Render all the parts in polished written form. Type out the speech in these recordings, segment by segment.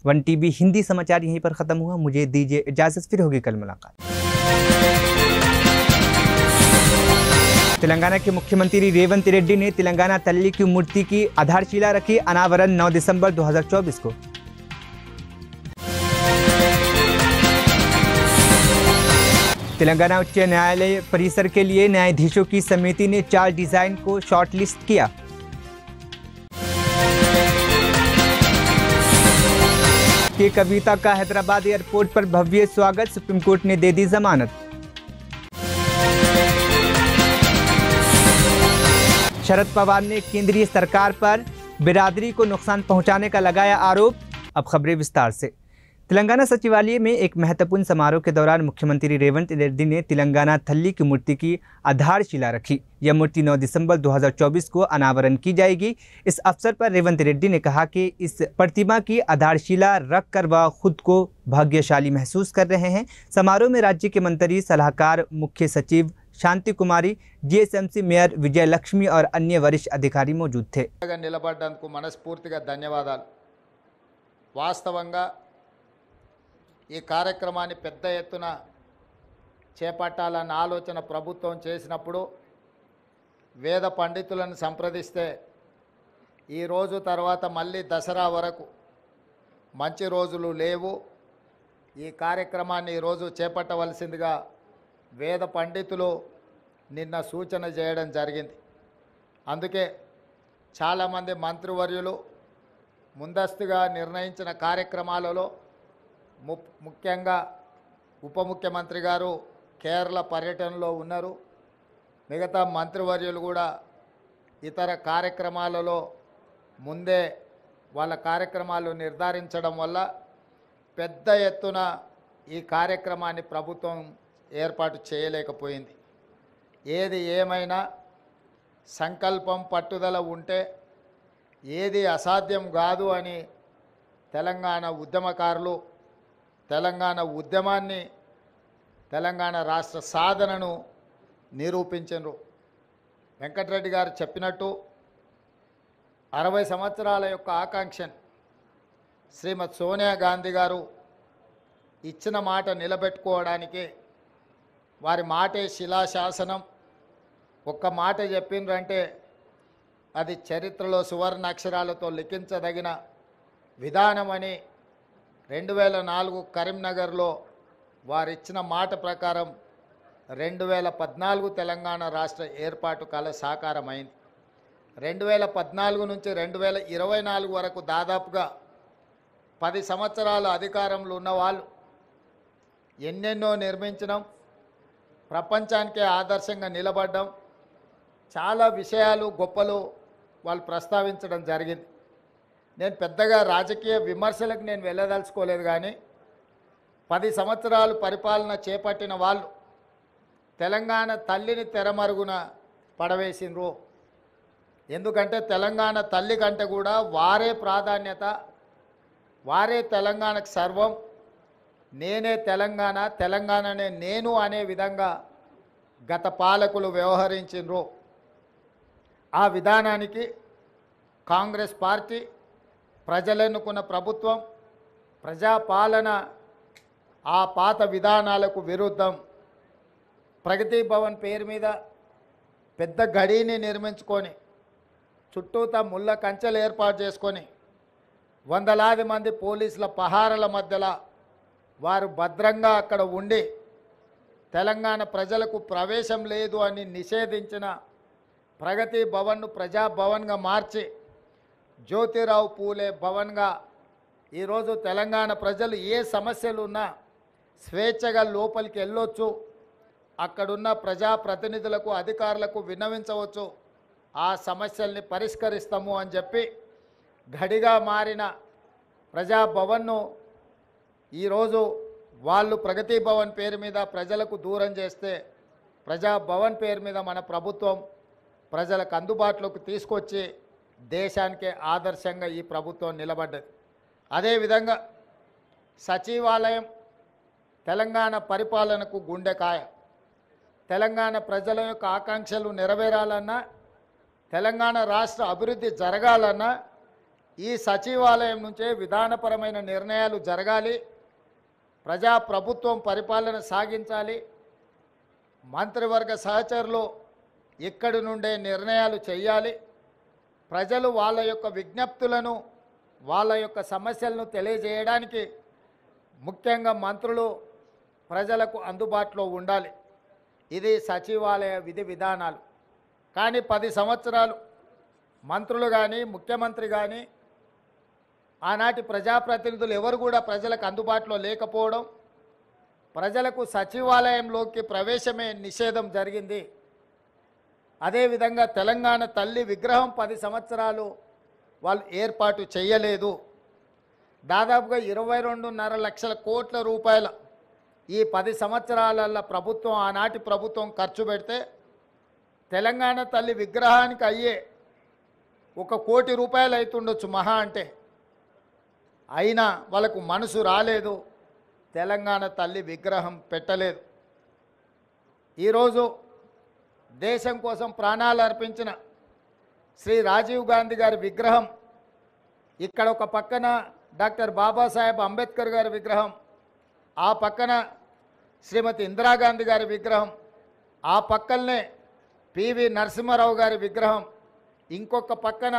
One TV Hindi समाचार यहीं पर ख़त्म हुआ। मुझे दीजिए इजाज़त, फिर होगी कल मुलाकात। तेलंगाना के मुख्यमंत्री रेवंत रेड्डी ने तेलंगाना तल्ली की मूर्ति की आधारशिला रखी। अनावरण 9 दिसंबर 2024 को। तेलंगाना उच्च न्यायालय परिसर के लिए न्यायाधीशों की समिति ने 4 डिजाइन को शॉर्टलिस्ट किया। के कविता का हैदराबाद एयरपोर्ट पर भव्य स्वागत, सुप्रीम कोर्ट ने दे दी जमानत। शरद पवार ने केंद्रीय सरकार पर बिरादरी को नुकसान पहुंचाने का लगाया आरोप। अब खबरें विस्तार से। तेलंगाना सचिवालय में एक महत्वपूर्ण समारोह के दौरान मुख्यमंत्री रेवंत रेड्डी ने तेलंगाना तल्ली की मूर्ति की आधारशिला रखी। यह मूर्ति 9 दिसंबर 2024 को अनावरण की जाएगी। इस अवसर पर रेवंत रेड्डी ने कहा कि इस प्रतिमा की आधारशिला रखकर वह खुद को भाग्यशाली महसूस कर रहे हैं। समारोह में राज्य के मंत्री, सलाहकार, मुख्य सचिव शांति कुमारी, जीएसएमसी मेयर विजय लक्ष्मी और अन्य वरिष्ठ अधिकारी मौजूद थे। నిలబడ్డందుకు మనస్ఫూర్తిగా ధన్యవాదాలు। వాస్తవంగా ఈ కార్యక్రమాన్ని పెద్ద ఎత్తున చేపట్టాలన్న ఆలోచన ప్రభుత్వం చేసినప్పుడు వేద పండితులను సంప్రదిస్తే ఈ రోజు తర్వాత మళ్ళీ దసరా వరకు మంచి రోజులు లేవు, ఈ కార్యక్రమాన్ని ఈరోజు చేపట్టవలసిందిగా వేద పండితులు నిన్న సూచన చేయడం జరిగింది। అందుకే చాలామంది మంత్రివర్యులు ముందస్తుగా నిర్ణయించిన కార్యక్రమాలలో ముఖ్యంగా ఉప ముఖ్యమంత్రి గారు కేరళ పర్యటనలో ఉన్నారు। మిగతా మంత్రివర్యులు కూడా ఇతర కార్యక్రమాలలో ముందే వాళ్ళ కార్యక్రమాలు నిర్ధారించడం వల్ల పెద్ద ఎత్తున ఈ కార్యక్రమాన్ని ప్రభుత్వం ఏర్పాటు చేయలేకపోయింది। ఏది ఏమైనా సంకల్పం, పట్టుదల ఉంటే ఏది అసాధ్యం కాదు అని తెలంగాణ ఉద్యమకారులు తెలంగాణ ఉద్యమాన్ని, తెలంగాణ రాష్ట్ర సాధనను నిరూపించారు। వెంకటరెడ్డి గారు చెప్పినట్టు 60 సంవత్సరాల యొక్క ఆకాంక్షను శ్రీమతి సోనియా గాంధీ గారు ఇచ్చిన మాట నిలబెట్టుకోవడానికి వారి మాటే శిలాశాసనం। ఒక్క మాట చెప్పిండ్రంటే అది చరిత్రలో సువర్ణ అక్షరాలతో లిఖించదగిన విధానమని 2004 కరీంనగర్లో వారిచ్చిన మాట ప్రకారం 2014 తెలంగాణ రాష్ట్ర ఏర్పాటు కల సాకారమైంది। 2014 నుంచి 2024 వరకు దాదాపుగా 10 సంవత్సరాల అధికారంలో ఉన్న వాళ్ళు ఎన్నెన్నో నిర్మించడం, ప్రపంచానికే ఆదర్శంగా నిలబడడం, చాలా విషయాలు గొప్పలు వాళ్ళు ప్రస్తావించడం జరిగింది। నేను పెద్దగా రాజకీయ విమర్శలకు నేను వెళ్ళదలుచుకోలేదు, కానీ 10 సంవత్సరాలు పరిపాలన చేపట్టిన వాళ్ళు తెలంగాణ తల్లిని తెరమరుగున పడవేసినరు। ఎందుకంటే తెలంగాణ తల్లి కంటే కూడా వారే ప్రాధాన్యత, వారే తెలంగాణకు సర్వం, నేనే తెలంగాణ, తెలంగాణనే నేను అనే విధంగా గత పాలకులు వ్యవహరించినరు। ఆ విధానానికి కాంగ్రెస్ పార్టీ, ప్రజలెన్నుకున్న ప్రభుత్వం, ప్రజాపాలన ఆ పాత విధానాలకు విరుద్ధం ప్రగతి భవన్ పేరు మీద పెద్ద గడిని నిర్మించుకొని చుట్టూతా ముళ్ళ కంచెలు ఏర్పాటు చేసుకొని వందలాది మంది పోలీసుల పహారాల మధ్యలో వారు భద్రంగా అక్కడ ఉండి తెలంగాణ ప్రజలకు ప్రవేశం లేదు అని నిషేధించిన ప్రగతి భవన్ను ప్రజాభవన్గా మార్చి జ్యోతిరావు పూలే భవన్గా ఈరోజు తెలంగాణ ప్రజలు ఏ సమస్యలు ఉన్నా స్వేచ్ఛగా లోపలికి వెళ్ళొచ్చు, అక్కడున్న ప్రజాప్రతినిధులకు, అధికారులకు విన్నవించవచ్చు, ఆ సమస్యల్ని పరిష్కరిస్తాము అని చెప్పి గడిగా మారిన ప్రజాభవన్ను ఈరోజు వాళ్ళు ప్రగతి భవన్ పేరు మీద ప్రజలకు దూరం చేస్తే, ప్రజాభవన్ పేరు మీద మన ప్రభుత్వం ప్రజలకు అందుబాటులోకి తీసుకొచ్చి దేశానికే ఆదర్శంగా ఈ ప్రభుత్వం నిలబడ్డది। అదేవిధంగా సచివాలయం తెలంగాణ పరిపాలనకు గుండెకాయ। తెలంగాణ ప్రజల యొక్క ఆకాంక్షలు నెరవేరాలన్నా, తెలంగాణ రాష్ట్ర అభివృద్ధి జరగాలన్నా ఈ సచివాలయం నుంచే విధానపరమైన నిర్ణయాలు జరగాలి, ప్రజాప్రభుత్వం పరిపాలన సాగించాలి, మంత్రివర్గ సహచరులు ఇక్కడి నుండే నిర్ణయాలు చేయాలి, ప్రజలు వాళ్ళ యొక్క విజ్ఞప్తులను వాళ్ళ యొక్క సమస్యలను తెలియజేయడానికి ముఖ్యంగా మంత్రులు ప్రజలకు అందుబాటులో ఉండాలి. ఇది సచివాలయ విధి విధానాలు. కానీ 10 సంవత్సరాలు మంత్రులు కానీ ముఖ్యమంత్రి కానీ ఆనాటి ప్రజాప్రతినిధులు ఎవరు కూడా ప్రజలకు అందుబాటులో లేకపోవడం, ప్రజలకు సచివాలయంలోకి ప్రవేశమే నిషేధం జరిగింది. అదేవిధంగా తెలంగాణ తల్లి విగ్రహం 10 సంవత్సరాలు వాళ్ళు ఏర్పాటు చేయలేదు. దాదాపుగా 22.5 లక్షల కోట్ల రూపాయల ఈ 10 సంవత్సరాల ప్రభుత్వం ఆనాటి ప్రభుత్వం ఖర్చు పెడితే తెలంగాణ తల్లి విగ్రహానికి అయ్యే 1 కోటి రూపాయలు అవుతుండొచ్చు మహా అంటే. అయినా వాళ్ళకు మనసు రాలేదు, తెలంగాణ తల్లి విగ్రహం పెట్టలేదు. ఈరోజు దేశం కోసం ప్రాణాలు అర్పించిన శ్రీ రాజీవ్ గాంధీ గారి విగ్రహం ఇక్కడ ఒక పక్కన డాక్టర్ బాబాసాహెబ్ అంబేద్కర్ గారి విగ్రహం, ఆ పక్కన శ్రీమతి ఇందిరాగాంధీ గారి విగ్రహం, ఆ పక్కనే పివి నరసింహారావు గారి విగ్రహం, ఇంకొక పక్కన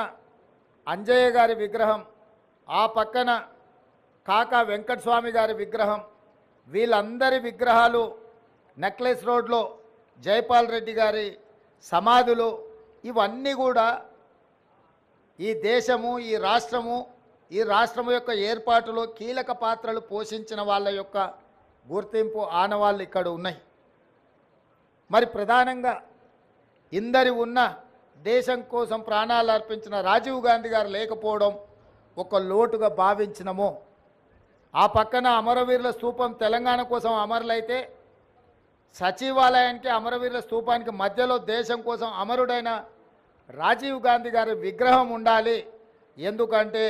అంజయ్య గారి విగ్రహం, ఆ పక్కన కాకా వెంకటస్వామి గారి విగ్రహం, వీళ్ళందరి విగ్రహాలు నెక్లెస్ రోడ్లో జైపాల్ రెడ్డి గారి సమాధులు, ఇవన్నీ కూడా ఈ దేశము ఈ రాష్ట్రము యొక్క ఏర్పాటులో కీలక పాత్రలు పోషించిన వాళ్ళ యొక్క గుర్తింపు ఆనవాళ్ళు ఇక్కడ ఉన్నాయి. మరి ప్రధానంగా ఇందరి ఉన్న దేశం కోసం ప్రాణాలు అర్పించిన రాజీవ్ గాంధీ గారు లేకపోవడం ఒక లోటుగా భావించినము. ఆ పక్కన అమరవీరుల స్తూపం తెలంగాణ కోసం అమరులైతే సచివాలయానికి అమరవీరుల స్తూపానికి మధ్యలో దేశం కోసం అమరుడైన రాజీవ్ గాంధీ గారి విగ్రహం ఉండాలి. ఎందుకంటే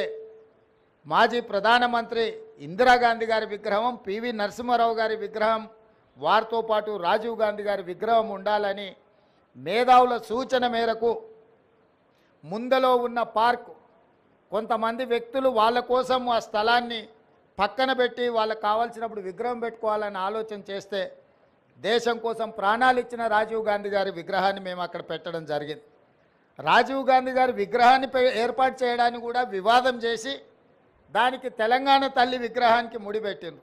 మాజీ ప్రధానమంత్రి ఇందిరాగాంధీ గారి విగ్రహం, పివి నరసింహారావు గారి విగ్రహం, వారితో పాటు రాజీవ్ గాంధీ గారి విగ్రహం ఉండాలని మేధావుల సూచన మేరకు ముందలో ఉన్న పార్క్ కొంతమంది వ్యక్తులు వాళ్ళ కోసం ఆ స్థలాన్ని పక్కన పెట్టి వాళ్ళకు కావాల్సినప్పుడు విగ్రహం పెట్టుకోవాలని ఆలోచన చేస్తే దేశం కోసం ప్రాణాలు ఇచ్చిన రాజీవ్ గాంధీ గారి విగ్రహాన్ని మేము అక్కడ పెట్టడం జరిగింది. రాజీవ్ గాంధీ గారి విగ్రహాన్ని ఏర్పాటు చేయడానికి కూడా వివాదం చేసి దానికి తెలంగాణ తల్లి విగ్రహానికి ముడిపెట్టిండ్రు.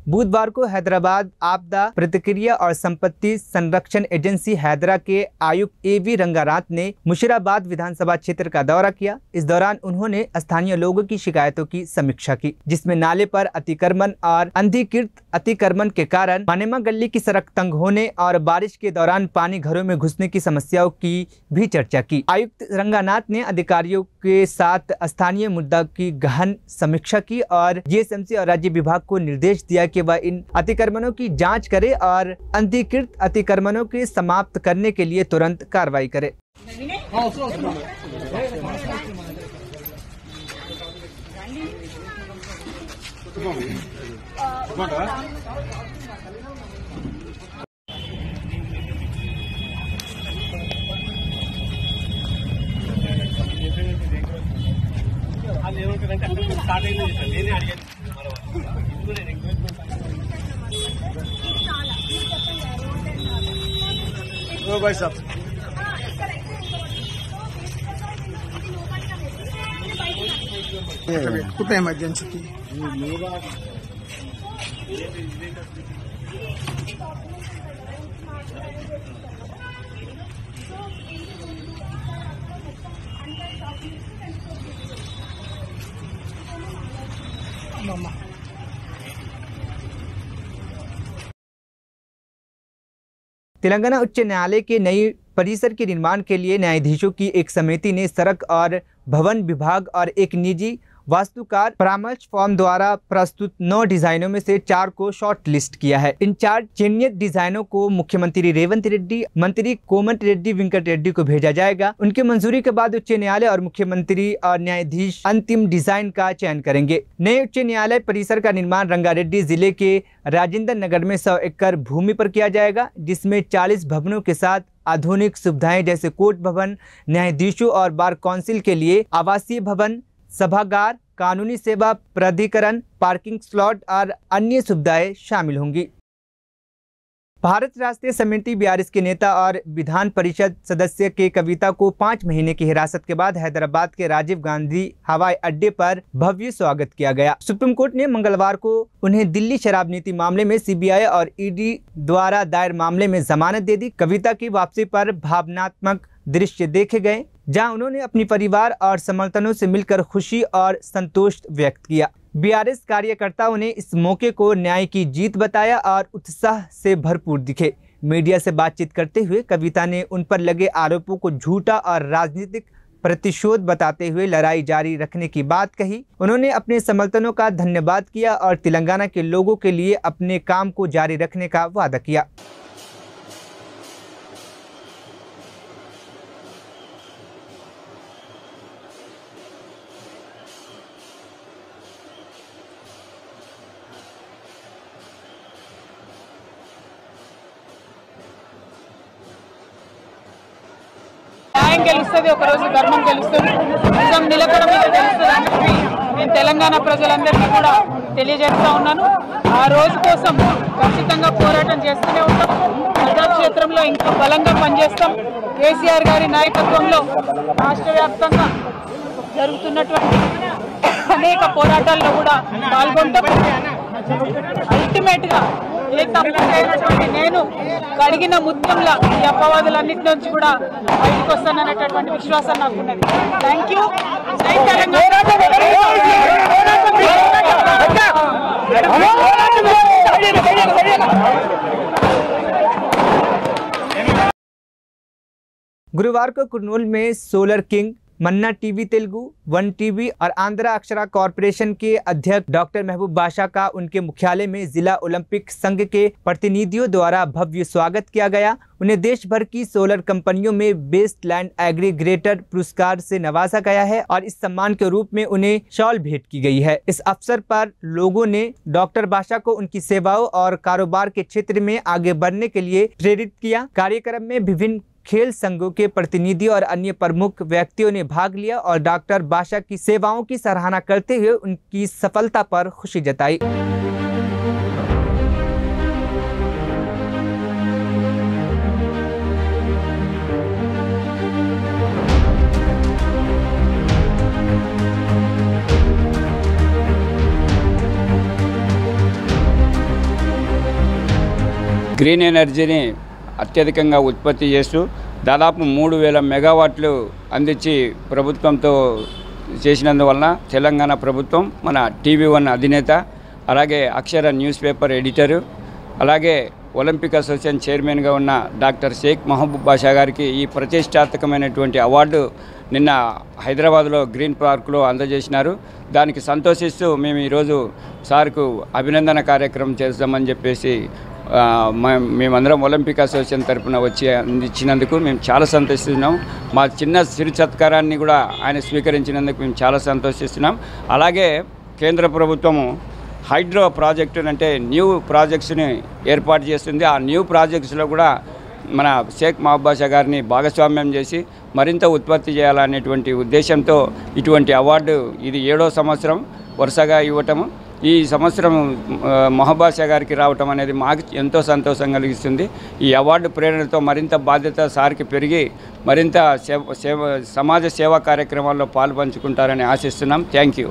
बुधवार को हैदराबाद आपदा प्रतिक्रिया और संपत्ति संरक्षण एजेंसी हैदरा के आयुक्त एवी रंगारात ने मुशीराबाद विधानसभा क्षेत्र का दौरा किया। इस दौरान उन्होंने स्थानीय लोगों की शिकायतों की समीक्षा की, जिसमें नाले पर अतिक्रमण और अनधिकृत अतिक्रमण के कारण मानेमा गली की सड़क तंग होने और बारिश के दौरान पानी घरों में घुसने की समस्याओं की भी चर्चा की। आयुक्त रंगानाथ ने अधिकारियों के साथ स्थानीय मुद्दा की गहन समीक्षा की और जीएसएमसी और राज्य विभाग को निर्देश दिया कि वह इन अतिक्रमणों की जांच करे और अनधिकृत अतिक्रमणों के समाप्त करने के लिए तुरंत कार्रवाई करे। भाई साहब कुठे एमर्जन्सी की मामा तेलंगाना उच्च न्यायालय के नई परिसर के निर्माण के लिए न्यायाधीशों की एक समिति ने सड़क और भवन विभाग और एक निजी वास्तुकार परामर्श फॉर्म द्वारा प्रस्तुत 9 डिजाइनों में से 4 को शॉर्ट लिस्ट किया है। इन 4 चयनित डिजाइनों को मुख्यमंत्री रेवंत रेड्डी, मंत्री कोमट रेड्डी वेंकट रेड्डी को भेजा जाएगा। उनकी मंजूरी के बाद उच्च न्यायालय और मुख्यमंत्री और न्यायाधीश अंतिम डिजाइन का चयन करेंगे। नए उच्च न्यायालय परिसर का निर्माण रंगारेड्डी जिले के राजेंद्र नगर में 100 एकड़ भूमि पर किया जाएगा, जिसमें 40 भवनों के साथ आधुनिक सुविधाएं जैसे कोर्ट भवन, न्यायाधीशों और बार काउंसिल के लिए आवासीय भवन, सभागार, कानूनी सेवा प्राधिकरण, पार्किंग स्लॉट और अन्य सुविधाएं शामिल होंगी। भारत राष्ट्रीय समिति BRS के नेता और विधान परिषद सदस्य के कविता को 5 महीने की हिरासत के बाद हैदराबाद के राजीव गांधी हवाई अड्डे पर भव्य स्वागत किया गया। सुप्रीम कोर्ट ने मंगलवार को उन्हें दिल्ली शराब नीति मामले में CBI और ED द्वारा दायर मामले में जमानत दे दी। कविता की वापसी पर भावनात्मक दृश्य देखे गए, जहां उन्होंने अपनी परिवार और समर्थनों से मिलकर खुशी और संतोष व्यक्त किया। BRS कार्यकर्ताओं ने इस मौके को न्याय की जीत बताया और उत्साह से भरपूर दिखे। मीडिया से बातचीत करते हुए कविता ने उन पर लगे आरोपों को झूठा और राजनीतिक प्रतिशोध बताते हुए लड़ाई जारी रखने की बात कही। उन्होंने अपने समर्थनों का धन्यवाद किया और तेलंगाना के लोगों के लिए अपने काम को जारी रखने का वादा किया। న్యాయం గెలుస్తుంది, ఒకరోజు ధర్మం గెలుస్తుంది, నిజం నిలకడ మీద గెలుస్తుంది అని చెప్పి నేను తెలంగాణ ప్రజలందరికీ కూడా తెలియజేస్తా ఉన్నాను. ఆ రోజు కోసం ఖచ్చితంగా పోరాటం చేస్తూనే ఉంటాం. ప్రజాక్షేత్రంలో ఇంకా బలంగా పనిచేస్తాం. కేసీఆర్ గారి నాయకత్వంలో రాష్ట్ర వ్యాప్తంగా జరుగుతున్నటువంటి అనేక పోరాటాల్లో కూడా పాల్గొంటాం. అల్టిమేట్ గా ఏ తప్పైనటువంటి నేను కడిగిన ముత్యంలా ఈ అపవాదులన్నిటి నుంచి కూడా బయటకు వస్తాననేటటువంటి విశ్వాసం నాకు ఉన్నది. Thank you. జై తెలంగాణ. गुरुवार को कुर्नूल में सोलर किंग, मन्ना टीवी तेलुगु, 1 टीवी और आंध्रा अक्षरा कॉरपोरेशन के अध्यक्ष डॉक्टर महबूब बाशा का उनके मुख्यालय में जिला ओलंपिक संघ के प्रतिनिधियों द्वारा भव्य स्वागत किया गया। उन्हें देश भर की सोलर कंपनियों में बेस्ट लैंड एग्रीग्रेटर पुरस्कार से नवाजा गया है और इस सम्मान के रूप में उन्हें शॉल भेंट की गई है। इस अवसर पर लोगों ने डॉक्टर बाशा को उनकी सेवाओं और कारोबार के क्षेत्र में आगे बढ़ने के लिए प्रेरित किया। कार्यक्रम में विभिन्न खेल संघों के प्रतिनिधि और अन्य प्रमुख व्यक्तियों ने भाग लिया और डॉक्टर बाशा की सेवाओं की सराहना करते हुए उनकी सफलता पर खुशी जताई। గ్రీన్ ఎనర్జీని అత్యధికంగా ఉత్పత్తి చేస్తూ దాదాపు 3000 మెగావాట్లు అందించి ప్రభుత్వంతో చేసినందువలన తెలంగాణ ప్రభుత్వం మన TV1 అధినేత, అలాగే అక్షర న్యూస్ పేపర్ ఎడిటరు, అలాగే ఒలింపిక్ అసోసియేషన్ చైర్మన్గా ఉన్న డాక్టర్ షేక్ మహబూబ్ బాషా గారికి ఈ ప్రతిష్టాత్మకమైనటువంటి అవార్డు నిన్న హైదరాబాద్లో గ్రీన్ పార్క్లో అందజేసినారు. దానికి సంతోషిస్తూ మేము ఈరోజు సార్కు అభినందన కార్యక్రమం చేస్తామని చెప్పేసి మేమందరం ఒలింపిక్ అసోసియేషన్ తరఫున వచ్చి అందించినందుకు మేము చాలా సంతోషిస్తున్నాం. మా చిన్న సిరి సత్కారాన్ని కూడా ఆయన స్వీకరించినందుకు మేము చాలా సంతోషిస్తున్నాం. అలాగే కేంద్ర ప్రభుత్వము హైడ్రో ప్రాజెక్టు అంటే న్యూ ప్రాజెక్ట్స్ని ఏర్పాటు చేస్తుంది. ఆ న్యూ ప్రాజెక్ట్స్లో కూడా మన షేక్ మహబూబ్ బాషా గారిని భాగస్వామ్యం చేసి మరింత ఉత్పత్తి చేయాలనేటువంటి ఉద్దేశంతో ఇటువంటి అవార్డు ఇది 7వ సంవత్సరం వరుసగా ఇవ్వటము. ఈ సంవత్సరం మహబూబ్ బాషా గారికి రావటం అనేది మాకు ఎంతో సంతోషం కలిగిస్తుంది. ఈ అవార్డు ప్రేరణతో మరింత బాధ్యత సార్కి పెరిగి మరింత సమాజ సేవా కార్యక్రమాల్లో పాల్పంచుకుంటారని ఆశిస్తున్నాం. Thank you.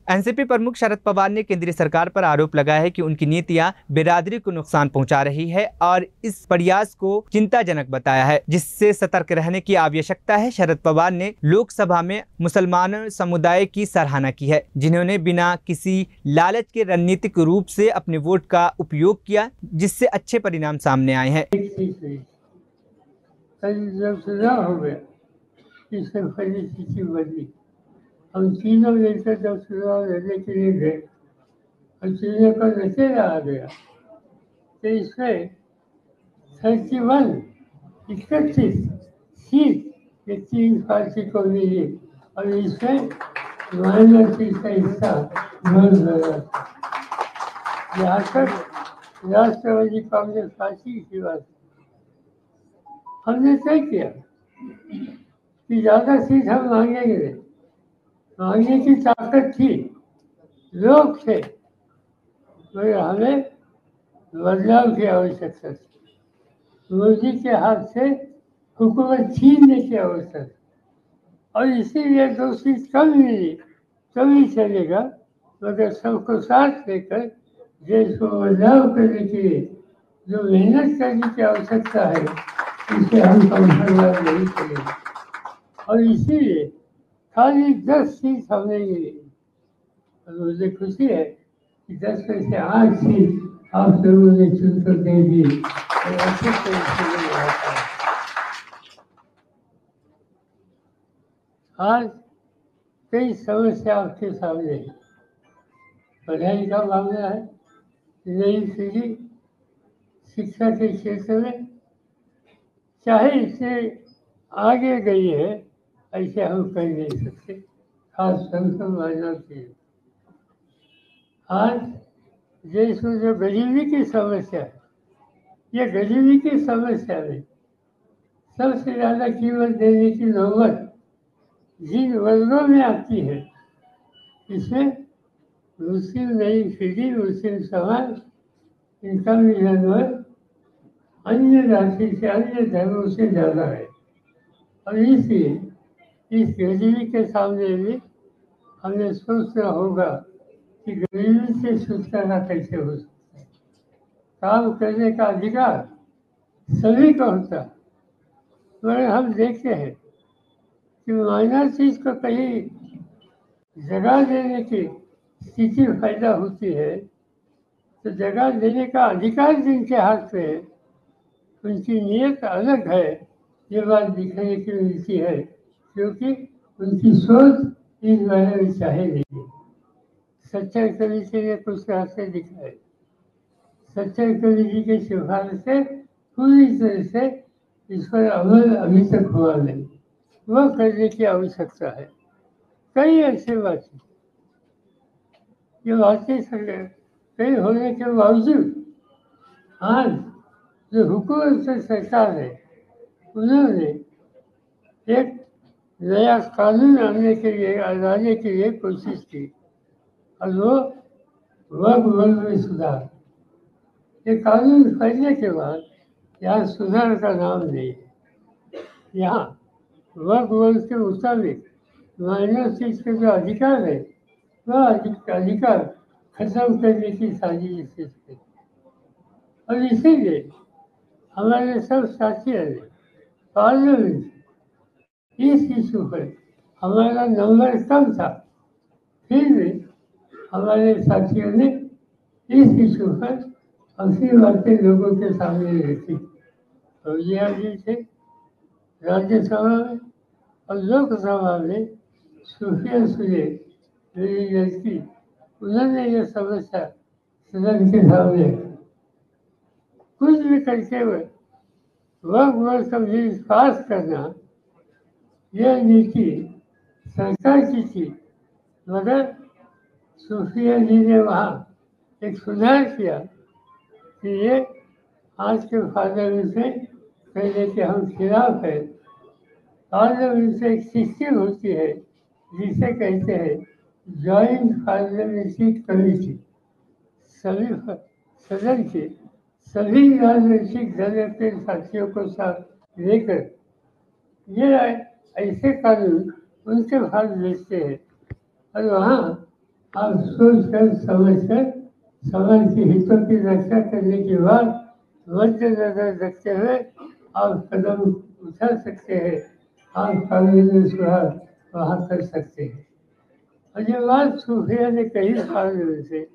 एनसीपी प्रमुख शरद पवार ने केंद्रीय सरकार पर आरोप लगाया है कि उनकी नीतियां बिरादरी को नुकसान पहुंचा रही है और इस प्रयास को चिंताजनक बताया है, जिससे सतर्क रहने की आवश्यकता है। शरद पवार ने लोकसभा में मुसलमान समुदाय की सराहना की है, जिन्होंने बिना किसी लालच के रणनीतिक रूप से अपने वोट का उपयोग किया, जिससे अच्छे परिणाम सामने आए हैं। हम तीनों लेकर जब चुनाव लड़ने के लिए गए और चुनाव का नतीजा आ गया तो इसमें 31 सीट ये 3 पार्टी को मिली और इसमें माइनॉरिटी का हिस्सा यहाँ तक राष्ट्रवादी कांग्रेस पार्टी की बात हमने तय किया कि ज़्यादा सीट हम मांगेंगे नहीं। मांगने की ताकत थी, लोग थे, मगर हमें बदलाव की आवश्यकता थी। मोदी के हाथ से हुकूमत छीनने की आवश्यकता, और इसीलिए 2 सीट कम मिली तो भी चलेगा, मगर सबको साथ लेकर देश को बदलाव करने के लिए जो मेहनत करने की आवश्यकता है, इसे हम कम्प्रोमाइज नहीं करेंगे। और इसीलिए खाली 10 सीट हमने मिली, और मुझे खुशी है कि 10 में से 8 सीट आप लोगों ने चुनकर दे दी। ऐसे तरीके से होता है। आज कई समस्या आपके सामने है। पढ़ाई का मामला है, नई पीढ़ी शिक्षा के क्षेत्र में चाहे इससे आगे गई है, ऐसे हम कह नहीं सकते, खासतौर पर मानव की। आज देश में जो गरीबी की समस्या है, ये गरीबी की समस्या में सबसे ज़्यादा कीमत देने की नौबत जिन वर्गों में आती है, इसमें मुस्लिम नई पीढ़ी, मुस्लिम समाज, इनका मिलन अन्य राशि से, अन्य धर्मों से ज़्यादा है। और इसलिए इस गरीबी के सामने भी हमें सोचना होगा कि गरीबी से छुटकारा कैसे हो सकता है। काम करने का अधिकार सभी को होता है, मगर हम देखते हैं कि माइनॉरिटीज को कहीं जगह देने की स्थिति पैदा होती है, तो जगह देने का अधिकार जिनके हाथ में है, उनकी नीयत अलग है, ये बात दिखने की मिलती है, क्योंकि उनकी सोच इस बारे में चाहे नहीं। सच्चाई कमेटी ने कुछ रास्ते दिखाए, सच्चाई कमेटी की सिफारिश से पूरी तरह से इस पर अमल अभी तक हुआ नहीं, वह करने की आवश्यकता है। कई ऐसे बातें कई होने के बावजूद आज जो हुकूमत से सरकार है, उन्होंने एक नया कानून लाने के लिए कोशिश की, और वो वक्फ में सुधार। ये कानून पढ़ने के बाद यहाँ सुधार का नाम नहीं है। यहाँ वक्फ के मुताबिक माइनॉरिटीज के जो अधिकार है, वह अधिकार खत्म करने की साजिश की। और इसीलिए हमारे सब साथियों ने पार्लियामेंट इस इशू पर, हमारा नंबर कम था, फिर भी हमारे साथियों ने इस इशू पर अपनी बातें लोगों के सामने रखी। फौजिया जी थे राज्यसभा में, और लोकसभा में सूफिया सुलेख, मेरी लड़की, उन्होंने ये समस्या सदन के सामने रखी। कुछ भी करके वक्फ का बिल पास करना, यह नीति सरकार की थी, मगर सूफिया जी ने वहाँ एक सुधार किया कि ये आज के पार्लियामेंट से कहने के हम खिलाफ है। पार्लियामेंट से एक सिस्टम होती है जिसे कहते हैं जॉइंट पार्लियामेंट्री कमेटी। सभी सदन के सभी राजनीतिक दल के साथियों को साथ लेकर ये ऐसे कानून उनके पास भेजते हैं, और वहाँ आप सोच कर समझ कर समाज के हितों की रक्षा करने के बाद मद्देनजर रखते हुए आप कदम उठा सकते हैं, आप कानून में सुधार वहाँ कर सकते हैं। और ये बात सूफिया ने कही पार्लियामेंट से,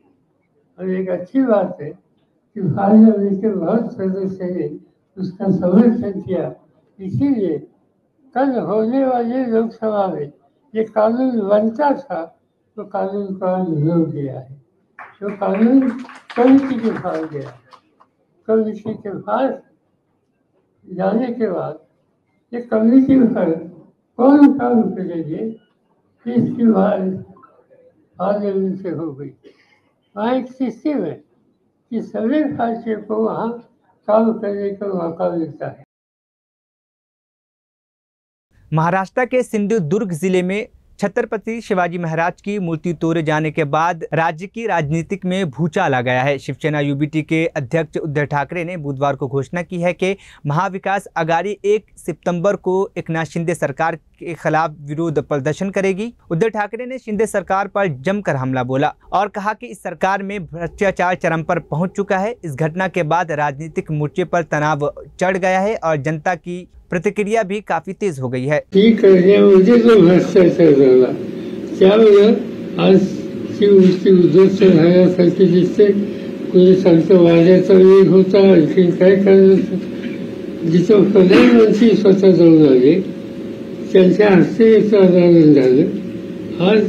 और एक अच्छी बात है कि पार्लियामेंट के बहुत सदस्य ने उसका समर्थन किया। इसीलिए कल होने वाली लोकसभा में ये कानून बनता था, तो कानून को आज रोक दिया है। तो कानून कमेटी के पास गया, कमेटी के पास जाने के बाद ये कमेटी पर कौन काम करेंगे, इसकी बात पार्लियामेंट से हो गई। वहाँ एक सिस्टम है कि सभी भारतीयों को वहाँ काम करने का मौका मिलता है। महाराष्ट्र के सिंधुदुर्ग जिले में छत्रपति शिवाजी महाराज की मूर्ति तोड़े जाने के बाद राज्य की राजनीतिक में भूचाल आ गया है। शिवसेना यूबीटी के अध्यक्ष उद्धव ठाकरे ने बुधवार को घोषणा की है कि महाविकास आघाड़ी 1 सितंबर को एकनाथ शिंदे सरकार के खिलाफ विरोध प्रदर्शन करेगी। उद्धव ठाकरे ने शिंदे सरकार पर जमकर हमला बोला और कहा कि इस सरकार में भ्रष्टाचार चरम पर पहुंच चुका है। इस घटना के बाद राजनीतिक मोर्चे पर तनाव चढ़ गया है और जनता की प्रतिक्रिया भी काफी तेज हो गई है। ठीक है, मुझे तो भ्रष्टाचार लगा क्या बोला आज की उसकी उद्धव से हया करके जिससे कोणी सांगतो वाड्याचा वेग होता, आणखी काय करणार। जिथं प्रधानमंत्री स्वतः जाऊन आले, त्यांच्या हस्ते आंदोलन झालं। आज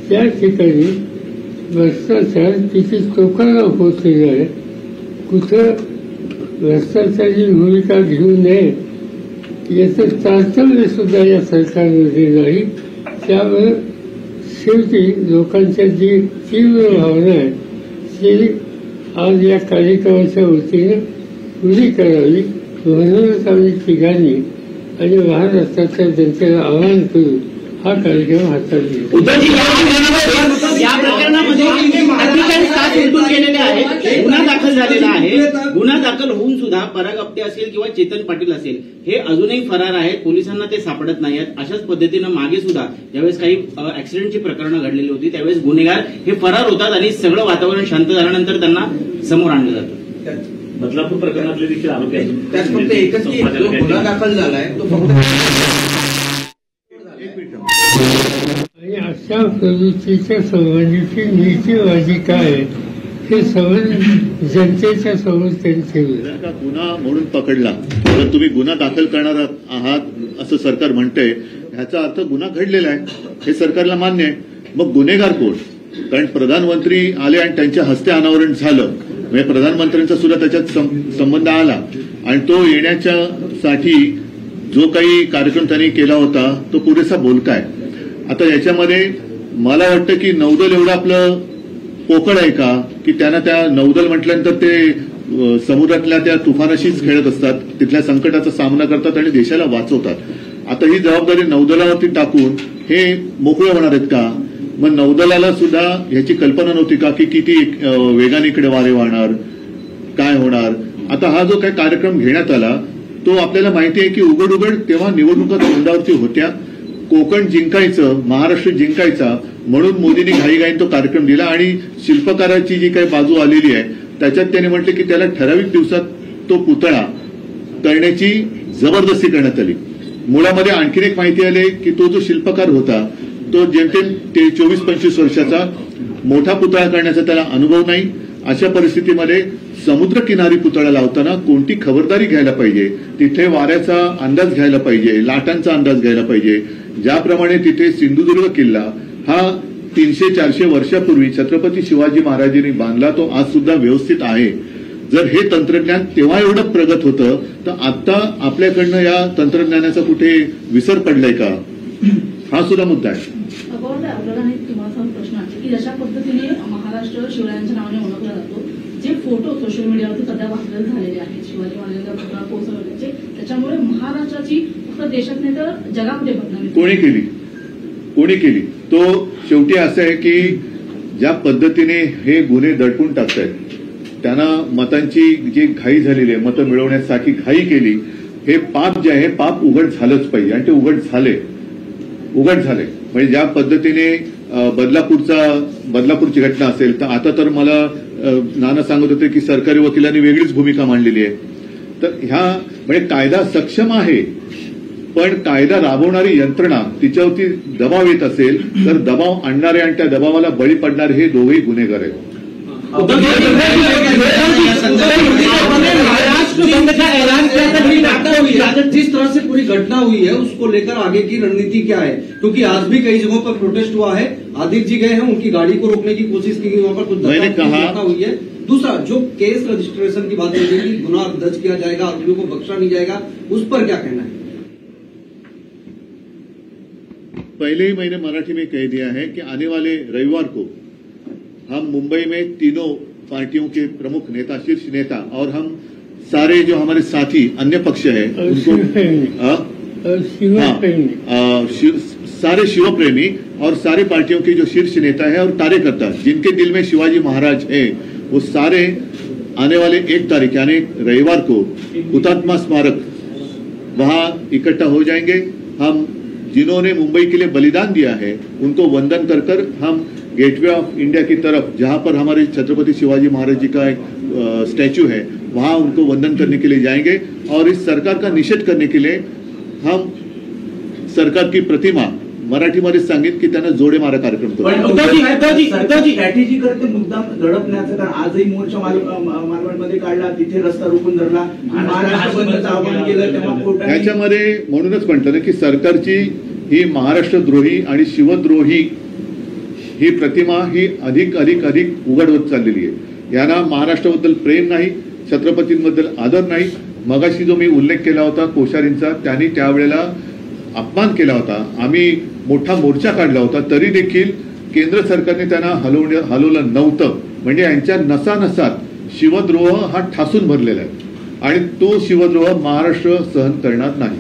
त्या ठिकाणी भ्रष्टाचार किती टोकाला पोहोचलेला आहे। कुठं भ्रष्टाचाराची भूमिका घेऊ नये याचं चाचपणी सुद्धा या सरकारमध्ये नाही। त्यामुळे शेवटी लोकांच्या जी तीव्र भावना आहे ती आज या कार्यक्रमाच्या वतीने पुरी करावी म्हणूनच आम्ही तिघांनी आणि महाराष्ट्राच्या जनतेला आवाहन करून हा कार्यक्रम हातात घेतला। या प्रकरणामध्ये अधिकारी 7 उलटून गेलेले आहेत, गुन्हा दाखल झालेला आहे। गुन्हा दाखल होऊन सुद्धा पराग आपटे असेल किंवा चेतन पाटील असेल हे अजूनही फरार आहेत, पोलिसांना ते सापडत नाहीत। अशाच पद्धतीनं मागे सुद्धा ज्यावेळेस काही ऍक्सिडेंटची प्रकरणं घडलेली होती त्यावेळेस गुन्हेगार हे फरार होतात आणि सगळं वातावरण शांत झाल्यानंतर त्यांना समोर आणलं जातं। बदलापूर प्रकरणातले देखील आरोपी आहेत, त्यात फक्त एकच की जो गुन्हा दाखल झालाय तो फक्त आणि अशा प्रवृत्तीच्या संबंधीची नीतीवादी काय हे समज जनतेच्या समोर त्यांनी ठेवलं। का गुन्हा म्हणून पकडला तर तुम्ही गुन्हा दाखल करणार आहात असं सरकार म्हणतंय, ह्याचा अर्थ गुन्हा घडलेला आहे हे सरकारला मान्य आहे। मग गुन्हेगार कोण? कारण प्रधानमंत्री आले आणि त्यांच्या हस्ते अनावरण झालं, म्हणजे प्रधानमंत्र्यांचा सुद्धा त्याच्यात संबंध आला आणि तो येण्याच्या साठी जो काही कार्यक्रम त्यांनी केला होता तो पुरेसा बोलका आहे। आता याच्यामध्ये मला वाटतं की नौदल एवढं आपलं पोकळ आहे का की त्यांना त्या नौदल म्हटल्यानंतर ते समुद्रातल्या त्या तुफानाशीच खेळत असतात, तिथल्या संकटाचा सामना करतात आणि देशाला वाचवतात। आता ही जबाबदारी नौदलावरती टाकून हे मोकळे होणार आहेत का? मग नौदलाला सुद्धा ह्याची कल्पना नव्हती का की किती वेगाने इकडे वारे वाहणार, काय होणार? आता हा जो काही कार्यक्रम घेण्यात आला तो आपल्याला माहिती आहे की उघड उघड तेव्हा निवडणुका तोंडावरती होत्या, कोकण जिंकायचं, महाराष्ट्र जिंकायचा म्हणून मोदींनी घाईघाईने तो कार्यक्रम दिला आणि शिल्पकाराची जी काही बाजू आलेली आहे त्याच्यात त्याने म्हटले की त्याला ठराविक दिवसात तो पुतळा करण्याची जबरदस्ती करण्यात आली। मुळामध्ये आणखीन एक माहिती आली की तो जो शिल्पकार होता तो जेमतेम 24-25 वर्षाचा, मोठा पुतळा करण्याचा त्याला अनुभव नाही। अशा परिस्थितीमध्ये समुद्रकिनारी पुतळा लावताना कोणती खबरदारी घ्यायला पाहिजे, तिथे वाऱ्याचा अंदाज घ्यायला पाहिजे, लाटांचा अंदाज घ्यायला पाहिजे। ज्याप्रमाणे तिथे सिंधुदुर्ग किल्ला हा 300-400 वर्षापूर्वी छत्रपती शिवाजी महाराजांनी बांधला, तो आज सुद्धा व्यवस्थित आहे। जर हे तंत्रज्ञान तेव्हा एवढं प्रगत होतं तर आता आपल्याकडनं या तंत्रज्ञानाचा कुठे विसर पडलाय का, हा सुद्धा मुद्दा आहे। प्रश्न आहे की जशा पद्धतीने महाराष्ट्र शिवरायांच्या नावाने ओळखला जातो, जे फोटो सोशल मीडियावरती सध्या व्हायरल झालेले आहेत शिवाजी महाराजांचा पुतळा कोसळण्याचे, त्याच्यामुळे महाराष्ट्राची फक्त देशात नाही तर जगामध्ये बदनामी कोणी केली? तो शेवटी असं आहे की ज्या पद्धतीने हे गुन्हे दडपून टाकतायत, त्यांना मतांची जी घाई झालेली आहे, मतं मिळवण्यासाठी घाई केली, हे पाप जे आहे पाप उघड झालंच पाहिजे आणि ते उघड झाले। म्हणजे ज्या पद्धतीने बदलापूरची घटना असेल तर आता तर मला नाना सांगत होते की सरकारी वकिलांनी वेगळीच भूमिका मांडलेली आहे। तर ह्या म्हणजे कायदा सक्षम आहे पण कायदा राबवणारी यंत्रणा तिच्यावरती दबाव येत असेल तर दबाव आणणारे आणि त्या दबावाला बळी पडणारे हे दोघेही गुन्हेगार आहेत। जिस तरह से पूरी घटना हुई है उसको लेकर आगे की रणनीति क्या है? क्योंकि आज भी कई जगहों पर प्रोटेस्ट हुआ है, आदित्य जी गए हैं, उनकी गाड़ी को रोकने की कोशिश की गई, वहां पर कुछ घटना हुई है। दूसरा जो केस रजिस्ट्रेशन की बात हुई कि गुनाह दर्ज किया जाएगा, आरोपियों को बख्शा नहीं जाएगा, उस पर क्या कहना है? पहले ही मैंने मराठी में कह दिया है कि आने वाले रविवार को हम मुंबई में तीनों पार्टियों के प्रमुख नेता, शीर्ष नेता और हम सारे जो हमारे साथी अन्य पक्ष है उनको सारे शिवप्रेमी और सारे पार्टियों के जो शीर्ष नेता है और कार्यकर्ता जिनके दिल में शिवाजी महाराज है, वो सारे आने वाले 1 तारीख यानी रविवार को हुतात्मा स्मारक वहां इकट्ठा हो जाएंगे। हम जिन्होंने मुंबई के लिए बलिदान दिया है उनको वंदन कर कर हम गेटवे ऑफ इंडिया की तरफ, जहां पर हमारे छत्रपति शिवाजी महाराज जी का एक स्टैचू है, वहां उनको वंदन करने के लिए जाएंगे और इस सरकार का निषेध करने के लिए हम सरकार की प्रतिमा मराठीमध्ये सांगितलं की त्यांना जोडे मारा कार्यक्रम स्ट्रॅटेजी करते मुद्दाम दडपण्याचं, कारण आजही मोर्चा मालवणमध्ये काढला, तिथे रस्ता रोखून धरला, महाराष्ट्र बंदचं आवाहन केलं, तेव्हा कोर्टाने याच्यामध्ये म्हणूनच म्हटलं ना की सरकारची ही महाराष्ट्रद्रोही आणि शिवद्रोही ही प्रतिमा ही अधिक अधिक अधिक उघड होत चाललेली आहे। यांना महाराष्ट्राबद्दल प्रेम नाही, छत्रपतींबद्दल आदर नाही। मगाशी जो मी उल्लेख केला होता कोश्यारींचा, त्यांनी त्यावेळेला अपमान केला होता, आम्ही मोठा मोर्चा काढला होता, तरी देखील केंद्र सरकारने त्यांना हलवलं नव्हतं। म्हणजे यांच्या नसानसात शिवद्रोह हा ठासून भरलेला आहे आणि तो शिवद्रोह महाराष्ट्र सहन करणार नाही।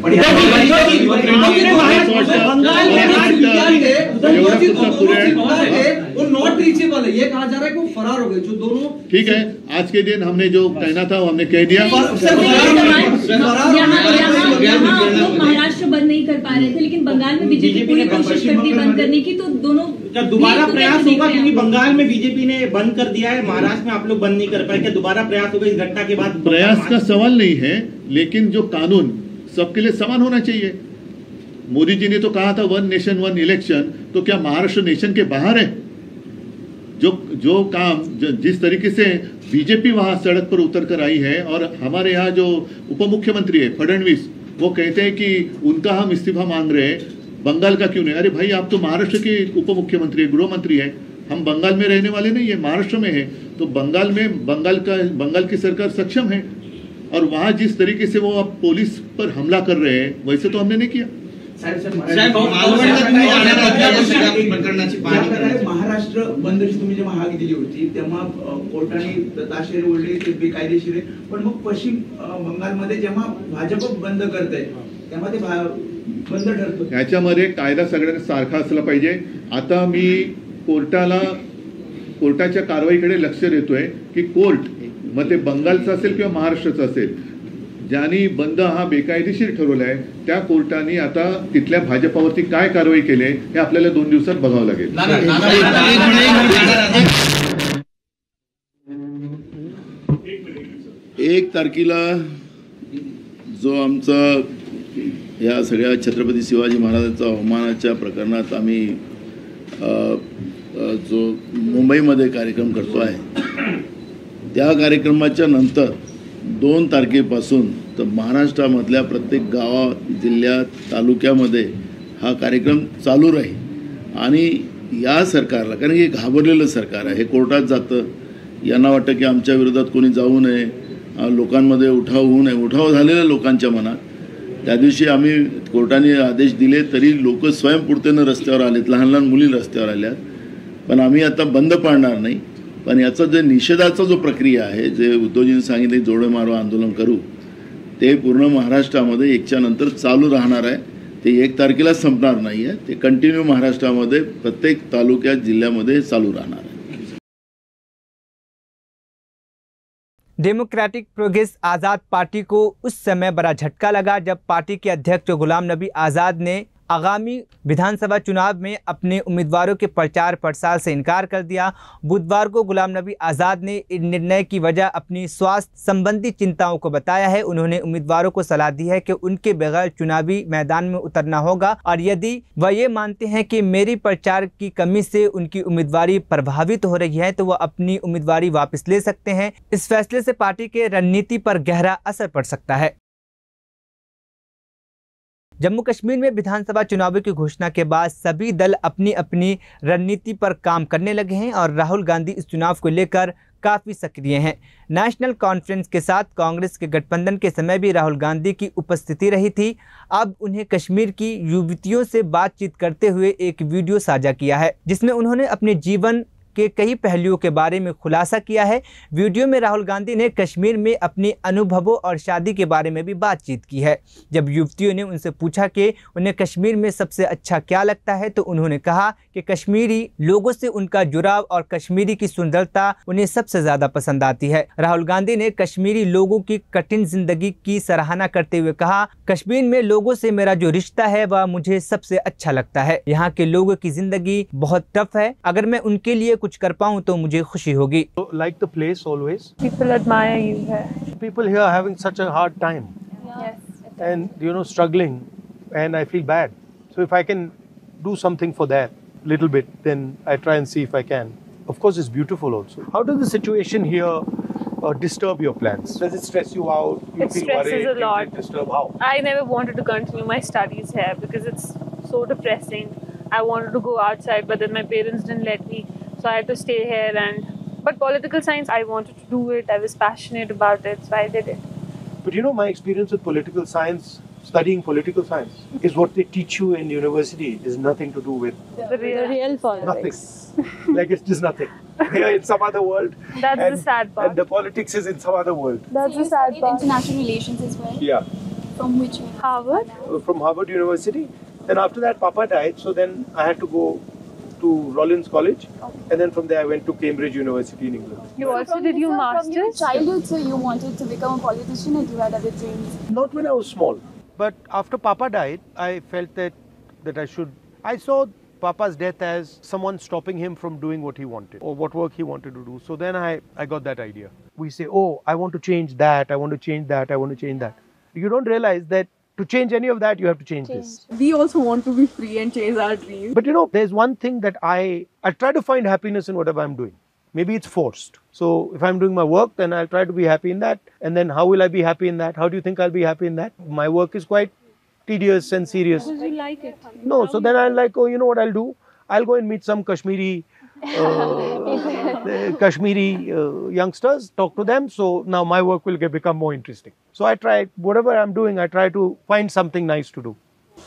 नॉट रीचेबल है, ये कहा जा रहा है कि वो फरार हो गए, जो दोनों ठीक है। आज के दिन हमने जो कहना था वो हमने कह दिया। महाराष्ट्र बंद नहीं कर पा रहे थे, लेकिन बंगाल में बीजेपी पूरी कोशिश करती बंद करने की, तो दोनों क्या दोबारा प्रयास होगा? क्योंकि बंगाल में बीजेपी ने बंद कर दिया है, महाराष्ट्र में आप लोग बंद नहीं कर पाए, क्या दोबारा प्रयास होगा इस घटना के बाद? प्रयास का सवाल नहीं है, लेकिन जो कानून सबके लिए समान होना चाहिए। मोदी जी ने तो कहा था 1 नेशन 1 इलेक्शन, तो क्या महाराष्ट्र नेशन के बाहर है? जो काम जिस तरीके से बीजेपी वहां सड़क पर उतर कर आई है और हमारे यहाँ जो उप मुख्यमंत्री है फडणवीस, वो कहते हैं कि उनका हम इस्तीफा मांग रहे हैं, बंगाल का क्यों नहीं? अरे भाई, आप तो महाराष्ट्र के उप मुख्यमंत्री गृह मंत्री है, हम बंगाल में रहने वाले नहीं है, महाराष्ट्र में है। तो बंगाल की सरकार सक्षम है और वहां जिस तरीके से वो अब पुलिस पर हमला कर रहे हैं वैसे तो हमने नहीं किया। महाराष्ट्र बंदची तुम्ही जेव्हा हाक दिली होती तेव्हा कोर्टाने ताशेरे ओढले, ते बेकायदेशीर आहे, पण मग पश्चिम बंगालमध्ये जेव्हा भाजप बंद करते तेव्हा ते बंद ठरतो। याच्यामध्ये कायदा सगळ्यांना सारखा असला पाहिजे। आता मी कोर्टाच्या कारवाईकडे लक्ष देतोय की कोर्ट मग ते बंगालचं असेल किंवा महाराष्ट्राचं असेल, ज्यांनी बंद हा बेकायदेशीर ठरवलाय त्या कोर्टाने आता तिथल्या भाजपावरती काय कारवाई केली हे आपल्याला 2 दिवसात बघावं लागेल। 1 तारखेला जो आमचा या सगळ्या छत्रपती शिवाजी महाराजांच्या अवमानाच्या प्रकरणात आम्ही जो मुंबईमध्ये कार्यक्रम करतो आहे, त्या कार्यक्रमाच्या नंतर 2 तारखेपासून तर महाराष्ट्रामधल्या प्रत्येक गावात, जिल्ह्यात, तालुक्यामध्ये हा कार्यक्रम चालू राहील। आणि या सरकारला, कारण हे घाबरलेलं सरकार आहे, हे कोर्टात जातं, यांना वाटतं की आमच्या विरोधात कोणी जाऊ नये, लोकांमध्ये उठाव होऊ नये, उठाव झालेल्या लोकांच्या मनात। त्या दिवशी आम्ही कोर्टाने आदेश दिले तरी लोक स्वयंपूर्तेनं रस्त्यावर आलेत, लहान लहान मुली रस्त्यावर आल्यात, पण आम्ही आता बंद पाडणार नाही। पण याचा जे निषेधाचा जो प्रक्रिया आहे, जे उद्धवजींनी सांगितले जोडे मारो आंदोलन करू, ते पूर्ण महाराष्ट्रामध्ये एकच्या नंतर चालू राहणार आहे। ते 1 तारखेला संपणार नाही आहे, ते कंटिन्यू महाराष्ट्रामध्ये प्रत्येक तालुक्यात, जिल्ह्यामध्ये चालू राहणार आहे। डेमोक्रेटिक प्रोग्रेस आज़ाद पार्टी को उस समय बड़ा झटका लगा जब पार्टी के अध्यक्ष गुलाम नबी आज़ाद ने आगामी विधानसभा चुनाव में अपने उम्मीदवारों के प्रचार प्रसार से इनकार कर दिया। बुधवार को गुलाम नबी आज़ाद ने इन निर्णय की वजह अपनी स्वास्थ्य संबंधी चिंताओं को बताया है। उन्होंने उम्मीदवारों को सलाह दी है कि उनके बगैर चुनावी मैदान में उतरना होगा और यदि वह ये मानते हैं कि मेरी प्रचार की कमी से उनकी उम्मीदवारी प्रभावित हो रही है तो वह अपनी उम्मीदवारी वापस ले सकते हैं। इस फैसले से पार्टी के रणनीति पर गहरा असर पड़ सकता है। जम्मू कश्मीर में विधानसभा चुनावों की घोषणा के बाद सभी दल अपनी अपनी रणनीति पर काम करने लगे हैं और राहुल गांधी इस चुनाव को लेकर काफ़ी सक्रिय हैं। नेशनल कॉन्फ्रेंस के साथ कांग्रेस के गठबंधन के समय भी राहुल गांधी की उपस्थिति रही थी। अब उन्हें कश्मीर की युवतियों से बातचीत करते हुए एक वीडियो साझा किया है जिसमें उन्होंने अपने जीवन के कई पहलुओं के बारे में खुलासा किया है। वीडियो में राहुल गांधी ने कश्मीर में अपने अनुभवों और शादी के बारे में भी बातचीत की है। जब युवतियों ने उनसे पूछा कि उन्हें कश्मीर में सबसे अच्छा क्या लगता है, तो उन्होंने कहा कि कश्मीरी लोगों से उनका जुड़ाव और कश्मीरी की सुंदरता उन्हें सबसे ज़्यादा पसंद आती है। राहुल गांधी ने कश्मीरी लोगों की कठिन जिंदगी की सराहना करते हुए कहा, कश्मीर में लोगों से मेरा जो रिश्ता है वह मुझे सबसे अच्छा लगता है। यहाँ के लोगों की जिंदगी बहुत टफ है, अगर मैं उनके लिए कुछ कर पाऊँ तो मुझे खुशी होगी। Like the place always. People admire you here. People here are having such a hard time. Yes. And struggling, and I feel bad. So if I can do something for that little bit, then I try and see if I can. Of course, it's beautiful also. How does the situation here disturb your plans? Does it stress you out? You It feel stresses worried? a lot. You feel disturbed? How? I never wanted to continue my studies here because it's so depressing. I wanted to go outside, but then my parents didn't let me, so I had to stay here. But political science, I wanted to do it. I was passionate about it, so I did it. But my experience with political science, studying political science, is what they teach you in university is nothing to do with The real politics. nothing. Like it's just nothing. They are in some other world. That's the sad part. And the politics is in some other world. That's the sad part. International relations as well. Yeah. From which one? Harvard. From Harvard University. Then after that, Papa died, so then I had to go to Rollins College, and then from there I went to Cambridge University in England. You also did your From your masters? childhood, so you wanted to become a politician, and you had other dreams. Not when I was small, but after Papa died, I felt that I should. I saw Papa's death as someone stopping him from doing what he wanted or what work he wanted to do. So then I got that idea. We say, oh, I want to change that, I want to change that, I want to change that. You don't realize that to change any of that, you have to change this. We also want to be free and chase our dreams. But there's one thing that I try to find happiness in whatever I'm doing. Maybe it's forced. So if I'm doing my work, then I'll try to be happy in that. And then how will I be happy in that? How do you think I'll be happy in that? My work is quite tedious and serious. Because you like it. No, so then I'll like, oh, you know what I'll do? I'll go and meet some Kashmiri youngsters, talk to them. So now my work will become more interesting. So I try, whatever I'm doing, I try to find something nice to do.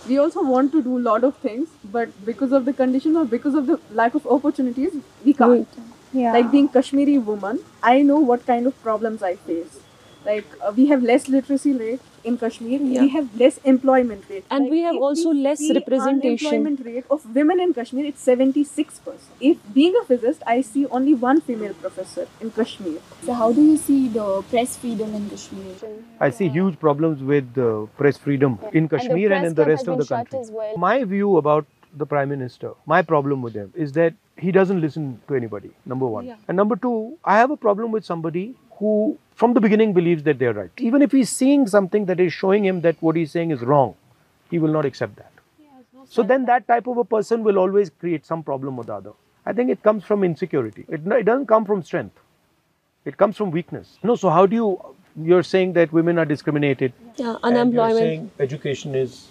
We also want to do a lot of things, but because of the condition or because of the lack of opportunities, we can't. Yeah. Like being Kashmiri woman, I know what kind of problems I face. Like we have less literacy rate in Kashmir, we have less employment rate. And like we have also less representation. Unemployment rate of women in Kashmir, it's 76%. If being a physicist, I see only one female professor in Kashmir. So how do you see the press freedom in Kashmir? I see huge problems with press freedom in Kashmir and in the rest of the country. My view about the Prime Minister, my problem with him is that he doesn't listen to anybody, number one. And number two, I have a problem with somebody who from the beginning believes that they're right. Even if he's seeing something that is showing him that what he's saying is wrong, he will not accept that. So then that type of a person will always create some problem with the other. I think it comes from insecurity. It doesn't come from strength. It comes from weakness. No, so how do you're saying that women are discriminated. Yeah, unemployment. And you're saying education is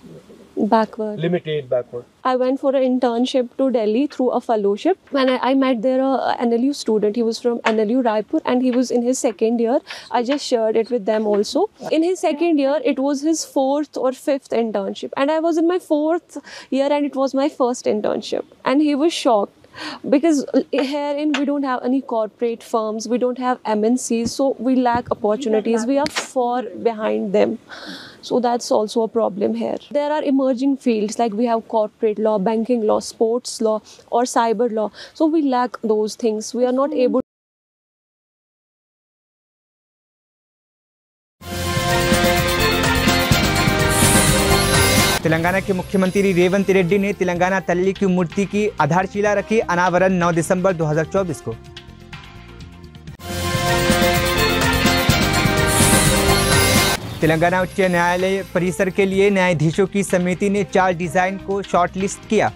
backward. Limited, backward. I went for an internship to Delhi through a fellowship. When I met there a NLU student, he was from NLU Raipur and he was in his second year. I just shared it with them also. In his second year, it was his 4th or 5th internship. And I was in my 4th year and it was my first internship. And he was shocked. Because herein we don't have any corporate firms, we don't have MNCs, so we lack opportunities, we are far behind them. So that's also a problem here. There are emerging fields like we have corporate law, banking law, sports law or cyber law. So we lack those things. We are not able. Telangana के मुख्यमंत्री रेवंत रेड्डी ने तेलंगाना तल्ली की मूर्ति की आधारशिला रखी। अनावरण 9 दिसंबर 2024 को। तेलंगाना उच्च न्यायालय परिसर के लिए न्यायाधीशों की समिति ने 4 डिजाइन को शॉर्टलिस्ट किया।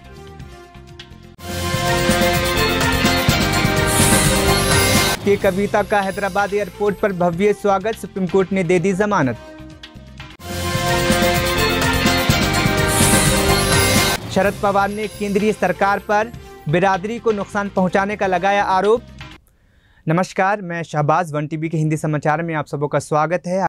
के कविता का हैदराबाद एयरपोर्ट पर भव्य स्वागत, सुप्रीम कोर्ट ने दे दी जमानत। शरद पवार ने केंद्रीय सरकार पर बिरादरी को नुकसान पहुंचाने का लगाया आरोप। नमस्कार, मैं शहबाज, वन टीवी के हिंदी समाचार में आप सबों का स्वागत है।